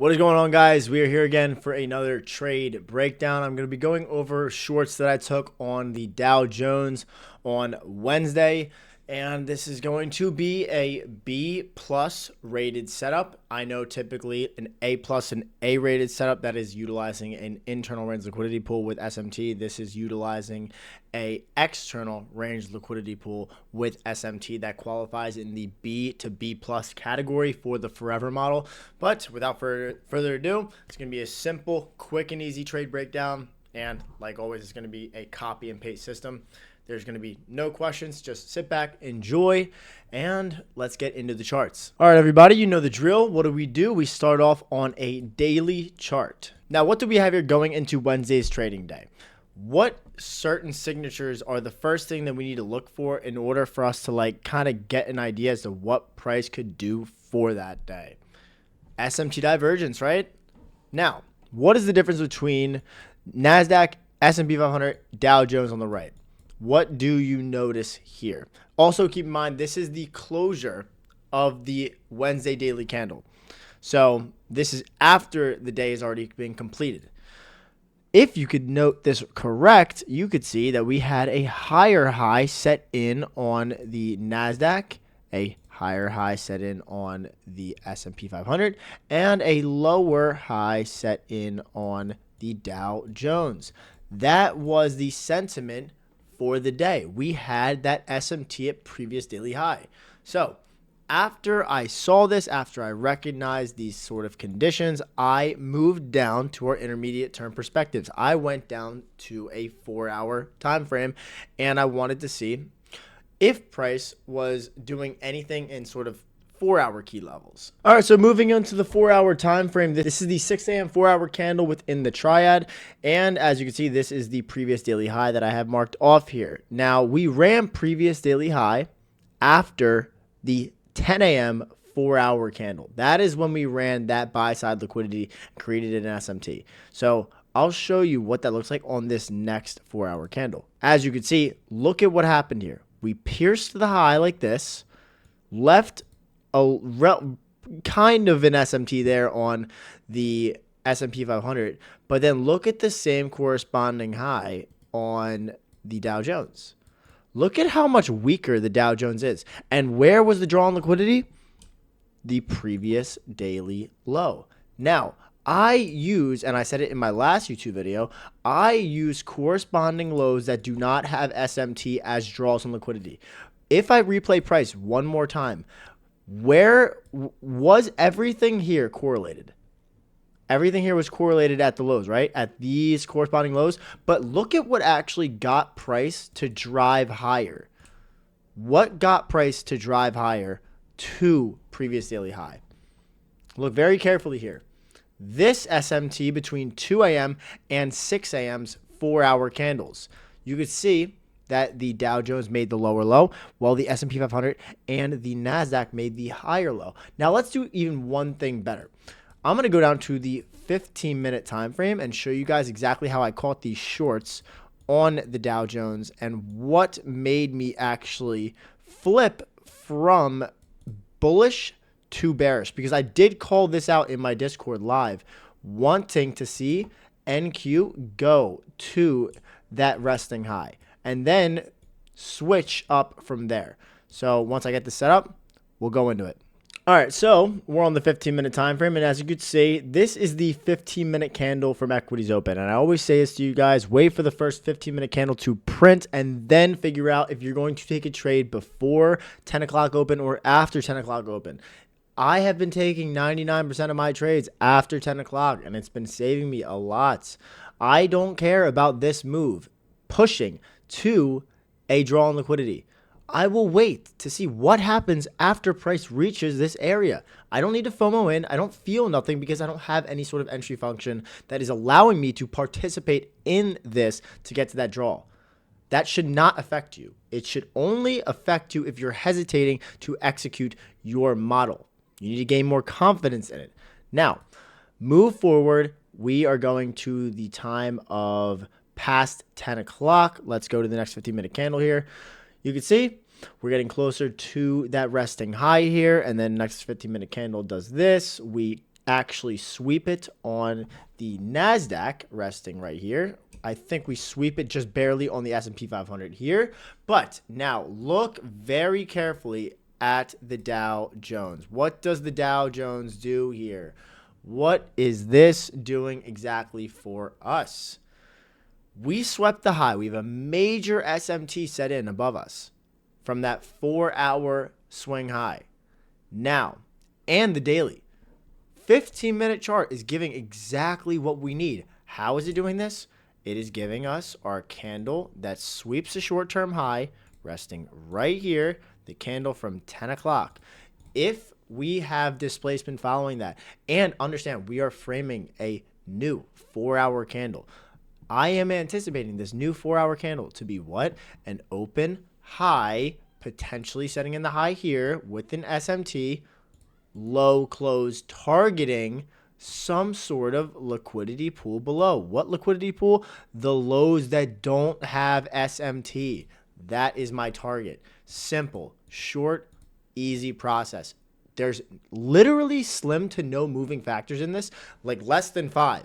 What is going on, guys? We are here again for another trade breakdown. I'm going to be going over shorts that I took on the Dow Jones on Wednesday, and this is going to be a B plus rated setup. I know typically an A plus and A rated setup that is utilizing an internal range liquidity pool with SMT. This is utilizing a external range liquidity pool with SMT that qualifies in the B to B plus category for the Forever model. But without further ado, it's going to be a simple, quick, and easy trade breakdown. And like always, it's going to be a copy and paste system. There's going to be no questions. Just sit back, enjoy, and let's get into the charts. All right, everybody, you know the drill. What do? We start off on a daily chart. Now, what do we have here going into Wednesday's trading day? What certain signatures are the first thing that we need to look for in order for us to kind of get an idea as to what price could do for that day? SMT divergence, right? Now, what is the difference between NASDAQ, S&P 500, Dow Jones on the right? What do you notice here? Also, keep in mind, this is the closure of the Wednesday daily candle. So this is after the day has already been completed. If you could note this correct, you could see that we had a higher high set in on the NASDAQ, a higher high set in on the S&P 500, and a lower high set in on the Dow Jones. That was the sentiment for the day. We had that SMT at previous daily high. So after I saw this, after I recognized these sort of conditions, I moved down to our intermediate term perspectives. I went down to a 4-hour time frame, and I wanted to see if price was doing anything in sort of 4-hour key levels. All right, so moving on to the 4-hour time frame. This is the 6 a.m. 4-hour candle within the triad, and as you can see, this is the previous daily high that I have marked off here. Now, we ran previous daily high after the 10 a.m. 4-hour candle. That is when we ran that buy-side liquidity and created an SMT. So I'll show you what that looks like on this next 4-hour candle. As you can see, look at what happened here. We pierced the high like this, left a kind of an SMT there on the S&P 500, but then look at the same corresponding high on the Dow Jones. Look at how much weaker the Dow Jones is. And where was the draw on liquidity? The previous daily low. Now, I use, and I said it in my last YouTube video, I use corresponding lows that do not have SMT as draws on liquidity. If I replay price one more time, where was everything here correlated? Everything here was correlated at the lows, right? At these corresponding lows. But look at what actually got price to drive higher. What got price to drive higher to previous daily high? Look very carefully here. This SMT between 2 a.m. and 6 a.m.'s 4-hour candles. You could see that the Dow Jones made the lower low, while the S&P 500 and the NASDAQ made the higher low. Now, let's do even one thing better. I'm going to go down to the 15-minute time frame and show you guys exactly how I caught these shorts on the Dow Jones and what made me actually flip from bullish to bearish, because I did call this out in my Discord live, wanting to see NQ go to that resting high and then switch up from there. So once I get this set up, we'll go into it. All right, so we're on the 15-minute time frame, and as you could see, this is the 15-minute candle from Equities Open. And I always say this to you guys, wait for the first 15-minute candle to print and then figure out if you're going to take a trade before 10 o'clock open or after 10 o'clock open. I have been taking 99% of my trades after 10 o'clock, and it's been saving me a lot. I don't care about this move pushing to a draw on liquidity. I will wait to see what happens after price reaches this area. I don't need to FOMO in. I don't feel nothing because I don't have any sort of entry function that is allowing me to participate in this to get to that draw. That should not affect you. It should only affect you if you're hesitating to execute your model. You need to gain more confidence in it. Now, move forward. We are going to the time of past 10 o'clock. Let's go to the next 15-minute candle here. You can see we're getting closer to that resting high here, and then next 15-minute candle does this. We actually sweep it on the NASDAQ resting right here. I think we sweep it just barely on the S&P 500 here. But now look very carefully at the Dow Jones. What does the Dow Jones do here? What is this doing exactly for us? We swept the high. We have a major SMT set in above us from that 4-hour swing high. Now, and the daily 15-minute chart is giving exactly what we need. How is it doing this? It is giving us our candle that sweeps a short-term high, resting right here, the candle from 10 o'clock. If we have displacement following that, and understand we are framing a new 4-hour candle. I am anticipating this new 4-hour candle to be what? An open high, potentially setting in the high here with an SMT, low close targeting some sort of liquidity pool below. What liquidity pool? The lows that don't have SMT. That is my target. Simple, short, easy process. There's literally slim to no moving factors in this, like less than 5.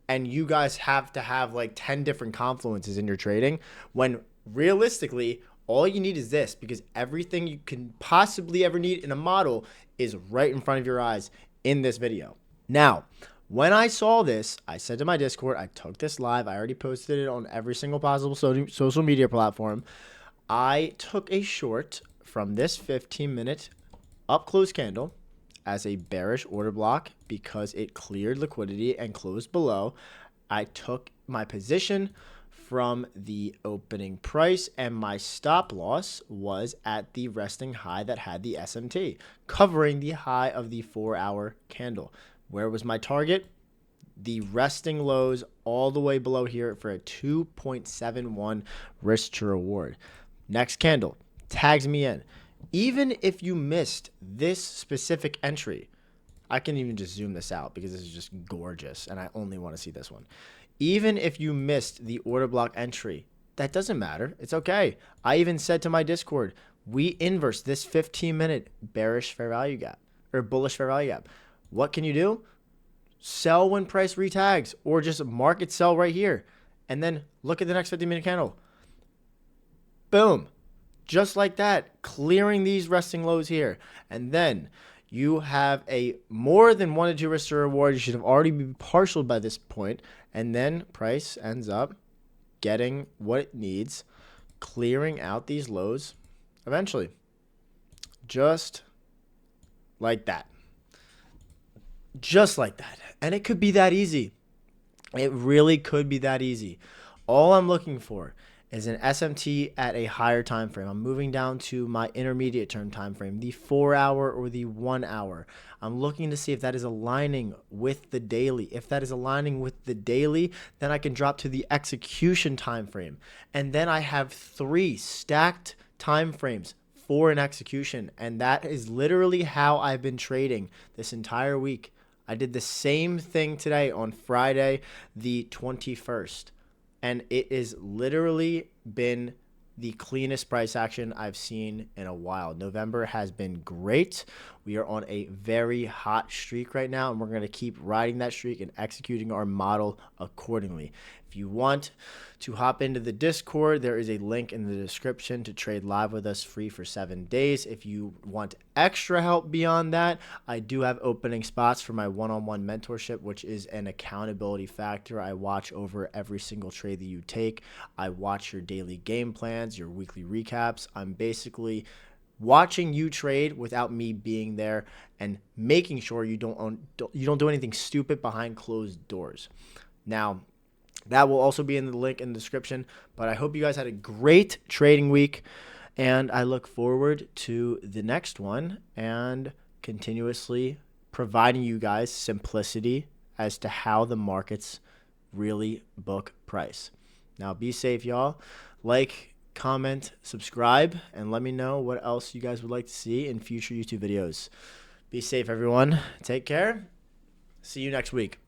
And you guys have to have like 10 different confluences in your trading when realistically, all you need is this, because everything you can possibly ever need in a model is right in front of your eyes in this video. Now, when I saw this, I said to my Discord, I took this live. I already posted it on every single possible social media platform. I took a short from this 15-minute up close candle as a bearish order block because it cleared liquidity and closed below. I took my position from the opening price, and my stop loss was at the resting high that had the SMT, covering the high of the 4-hour candle. Where was my target? The resting lows all the way below here for a 2.71 risk to reward. Next candle tags me in. Even if you missed this specific entry, I can even just zoom this out because this is just gorgeous and I only want to see this one. Even if you missed the order block entry, that doesn't matter. It's okay. I even said to my Discord, we inverse this 15-minute bearish fair value gap or bullish fair value gap. What can you do? Sell when price retags or just market sell right here. And then look at the next 15-minute candle. Boom. Just like that, clearing these resting lows here. And then you have a more than 1 to 2 risk to reward. You should have already been partialed by this point. And then price ends up getting what it needs, clearing out these lows eventually. Just like that. Just like that. And it could be that easy. It really could be that easy. All I'm looking for is an SMT at a higher time frame. I'm moving down to my intermediate term time frame, the 4-hour or the 1-hour. I'm looking to see if that is aligning with the daily. If that is aligning with the daily, then I can drop to the execution time frame. And then I have 3 stacked time frames for an execution. And that is literally how I've been trading this entire week. I did the same thing today on Friday, the 21st. And it has literally been the cleanest price action I've seen in a while. November has been great. We are on a very hot streak right now, and we're going to keep riding that streak and executing our model accordingly. If you want to hop into the Discord, there is a link in the description to trade live with us free for 7 days. If you want extra help beyond that, I do have opening spots for my one-on-one mentorship, which is an accountability factor. I watch over every single trade that you take. I watch your daily game plans, your weekly recaps. I'm basically watching you trade without me being there and making sure you don't do anything stupid behind closed doors. Now, that will also be in the link in the description, but I hope you guys had a great trading week, and I look forward to the next one and continuously providing you guys simplicity as to how the markets really book price. Now, be safe, y'all. Like, comment, subscribe, and let me know what else you guys would like to see in future YouTube videos. Be safe, everyone. Take care. See you next week.